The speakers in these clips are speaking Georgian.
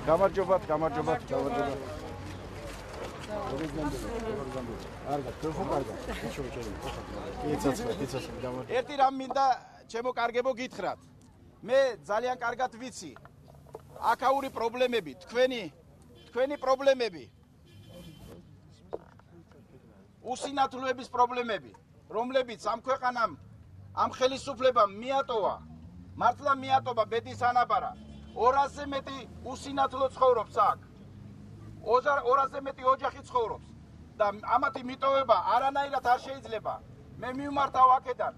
გამარჯობათ. ერთი რამ მინდა ჩემო კარგებო გითხრათ. მე ძალიან კარგად ვიცი აქაური პრობლემები, თქვენი პრობლემები. უსინათლოების პრობლემები, რომლებიც ამ ქვეყანამ, ამ ხელისუფლებამ მიატოვა, მართლა მიატოვა ბედის ანაბარა. 200-ზე მეტი უსინათლო ცხოვრობს აქ. 200-ზე მეტი ოჯახი ცხოვრობს და ამათი მიტოვება არანაირად არ შეიძლება. მე მივმართავ აქედან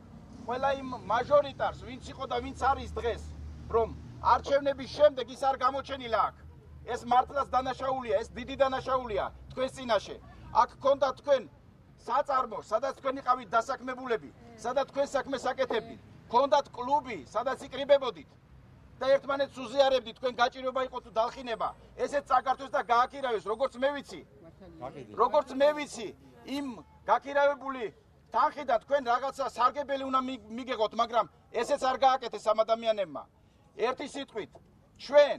ყველა იმ მაჟორიტარს, ვინც იყო და ვინც არის დღეს, რომ არჩევნების შემდეგ ის არ გამოჩენილა აქ. ეს მართლაც დანაშაულია, ეს დიდი დანაშაულია თქვენს წინაშე. აქ გქონდა თქვენ საწარმო, სადაც თქვენ იყავით დასაქმებულები, სადაც თქვენ საქმეს აკეთებდით. გქონდათ კლუბი, სადაც იკრიბებოდით. და ერთმანეთს უზიარებდით, თქვენ გაჭირვება იყო თუ დალხინება, ესეც წაგართვეს და გააქირავეს, როგორც მე ვიცი, იმ გაქირავებული თანხიდან თქვენ რაღაცა სარგებელი უნდა მიგეღოთ, მაგრამ ესეც არ გააკეთეს ამ ადამიანებმა. ერთი სიტყვით, ჩვენ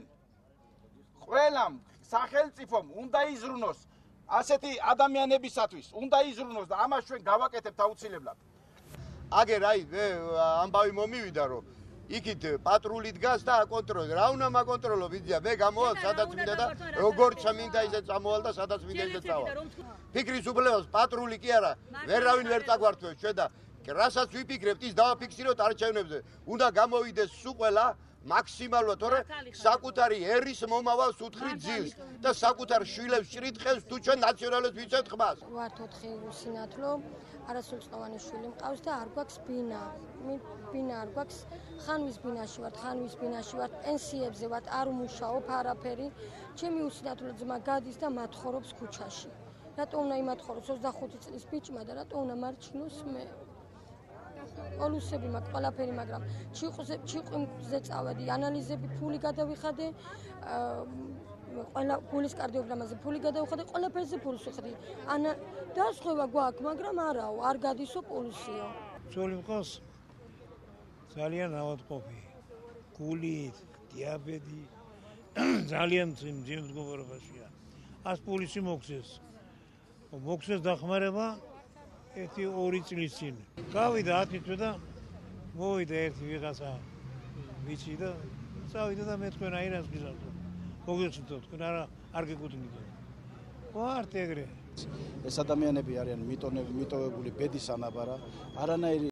ყველამ სახელმწიფომ უნდა იზრუნოს ასეთი ადამიანებისათვის, უნდა იზრუნოს და ამას ჩვენ გავაკეთებთ აუცილებლად. აგერ აი ამბავი მომივიდა რომ იქით პატრული დგას და აკონტროლებს. რა უნდა მაკონტროლო ვიდია, მე გამოვალ სადაც მინდა და როგორც მინდა ისე წამოვალ და სადაც მინდა ისე წავალ. ფიქრის უფლებას პატრული კი არა, ვერავინ ვერ წაგვართვებს ჩვენ და რასაც ვიფიქრებთ ის დავაფიქსიროთ არჩევნებზე. უნდა გამოვიდეს სულ ყველა მაქსიმალურად, თორე საკუთარი ერის მომავალს უთხრით ძილს და საკუთარ შვილებს ჭრიტხებს თუ ჩვენ ნაციონალებს ვიცევთ ხმას. ვართ 4 უსინათლო, არასრულწლოვანი შვილი მყავს და არ გვაქვს ბინა. ბინა არ გვაქვს, ხანვის ბინაში ვართ, პენსიებზე ვართ, არ ვმუშაობ არაფერი. ჩემი უსინათლო ძმა გადის და მათხოვრობს ქუჩაში. რატო უნდა იმათხოვროს 25 წლის ბიჭმა და რატო უნდა მარჩინოს მე? პოლუსები მაქვს ყველაფერი, მაგრამ ჩიყვზე წავედი, ანალიზები ფული გადავიხადე, ყველა გულის კარდიოგრამაზე ფული გადავიხადე, ყველაფერზე ფულს ვიხდი. დასხება გვაქვს, მაგრამ არაო, არ გადისო პოლუსიო. ცოლი მყავს ძალიან ავადმყოფი, გულით, დიაბეტი, ძალიან მდგომარეობაშია. ას პოლისი მოქცეს დახმარება 1-2 წლის წინ. გავიდა 10 თვე და მოვიდა ერთი ვიღაცა ვიცი და წავიდა და მე თქვენ აირას გიზარდო. მოგეცდოთ, თქვენ არ გეკუთვნით. ვართ ეგრე. ეს ადამიანები არიან მიტოვებული ბედის ანაბარა, არანაირი